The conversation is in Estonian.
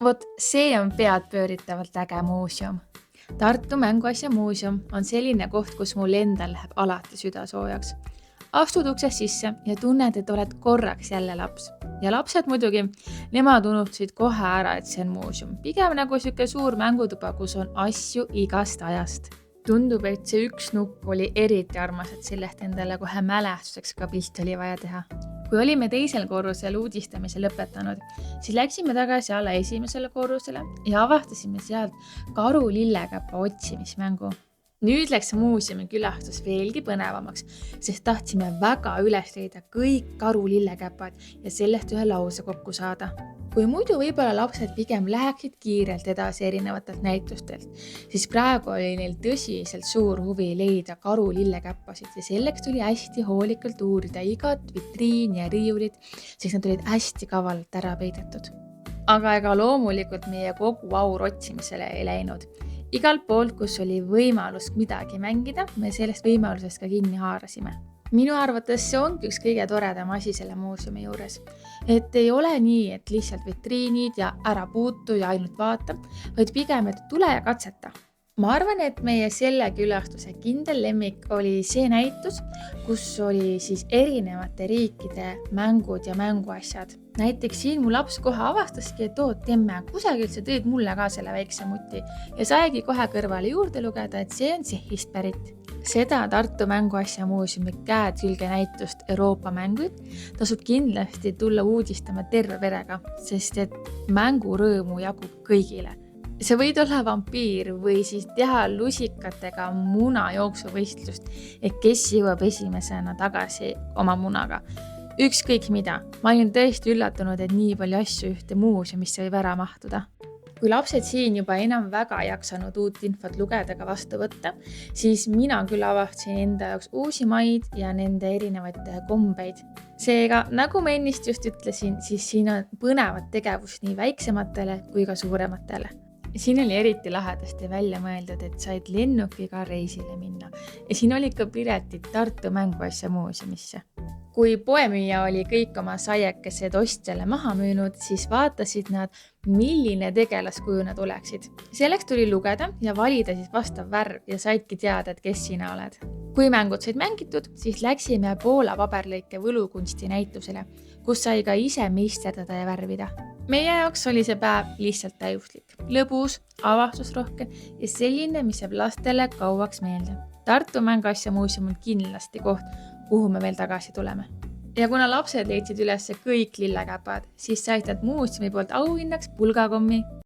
Vot see on peadpööritavalt äge muuseum. Tartu Mänguasja muuseum on selline koht, kus mul endal läheb alati süda soojaks. Astud uksest sisse ja tunned, et oled korraks jälle laps. Ja lapsed muidugi, nemad unustasid kohe ära, et see on muuseum. Pigem nagu siuke suur mängutuba, kus on asju igast ajast. Tundub, et see üks nukk oli eriti armas, et sellest endale kohe mälestuseks ka pilt oli vaja teha. Kui olime teisel korrusel uudistamise lõpetanud, siis läksime tagasi alla esimesele korrusele ja avastasime sealt karu lillekäpa otsimismängu. Nüüd läks muuseumi külastus veelgi põnevamaks, sest tahtsime väga üles leida kõik karu lillekäpad ja sellest ühe lause kokku saada. Kui muidu võib-olla lapsed pigem läheksid kiirelt edasi erinevatelt näitustelt, siis praegu oli neil tõsiselt suur huvi leida karu lillekäppasid ja selleks tuli hästi hoolikalt uurida igat vitriini ja riiulit, sest nad olid hästi kavalalt ära peidetud. Aga ega loomulikult meie kogu aur otsimisele ei läinud. Igalt poolt, kus oli võimalus midagi mängida, me sellest võimalusest ka kinni haarasime. Minu arvates see ongi üks kõige toredam asi selle muuseumi juures. Et ei ole nii, et lihtsalt vitriinid ja ära puutu ja ainult vaata, vaid pigem, et tule ja katseta. Ma arvan, et meie selle külastuse kindel lemmik oli see näitus, kus oli siis erinevate riikide mängud ja mänguasjad. Näiteks siin mu laps kohe avastaski, et oot emme, kusagilt sa tõid mulle ka selle väikse muti ja saigi kohe kõrvale juurde lugeda, et see on Tsehhist pärit. Seda Tartu Mänguasja muuseumi käed külge näitust Euroopa mänguid tasub kindlasti tulla uudistama terve perega, sest et mängurõõmu jagub kõigile. See võid olla vampiir või siis teha lusikatega munajooksuvõistlust, et kes jõuab esimesena tagasi oma munaga. Ükskõik mida, ma olin tõesti üllatunud, et nii palju asju ühte muuseumisse võib ära mahtuda. Kui lapsed siin juba enam väga jaksanud uut infot lugeda ka vastu võtta, siis mina küll avastasin enda jaoks uusi maid ja nende erinevaid kombeid. Seega, nagu ma ennist just ütlesin, siis siin on põnevat tegevust nii väiksematele kui ka suurematele. Siin oli eriti lahedasti välja mõeldud, et said lennukiga reisile minna ja siin oli ka piletid Tartu Mänguasja muuseumisse. Kui poemüüja oli kõik oma saiekesed ostjale maha müünud, siis vaatasid nad, milline tegelaskuju nad oleksid. Selleks tuli lugeda ja valida siis vastav värv ja saidki teada, et kes sina oled. Kui mängud said mängitud, siis läksime Poola paberlõike võlukunsti näitusele, kus sai ka ise meisterdada ja värvida. Meie jaoks oli see päev lihtsalt täiuslik, lõbus, avastusrohke ja selline, mis jääb lastele kauaks meelde. Tartu Mänguasja muuseum on kindlasti koht, kuhu me veel tagasi tuleme. Ja kuna lapsed leidsid üles kõik lillekäpad, siis said nad muuseumi poolt auhinnaks pulgakommi.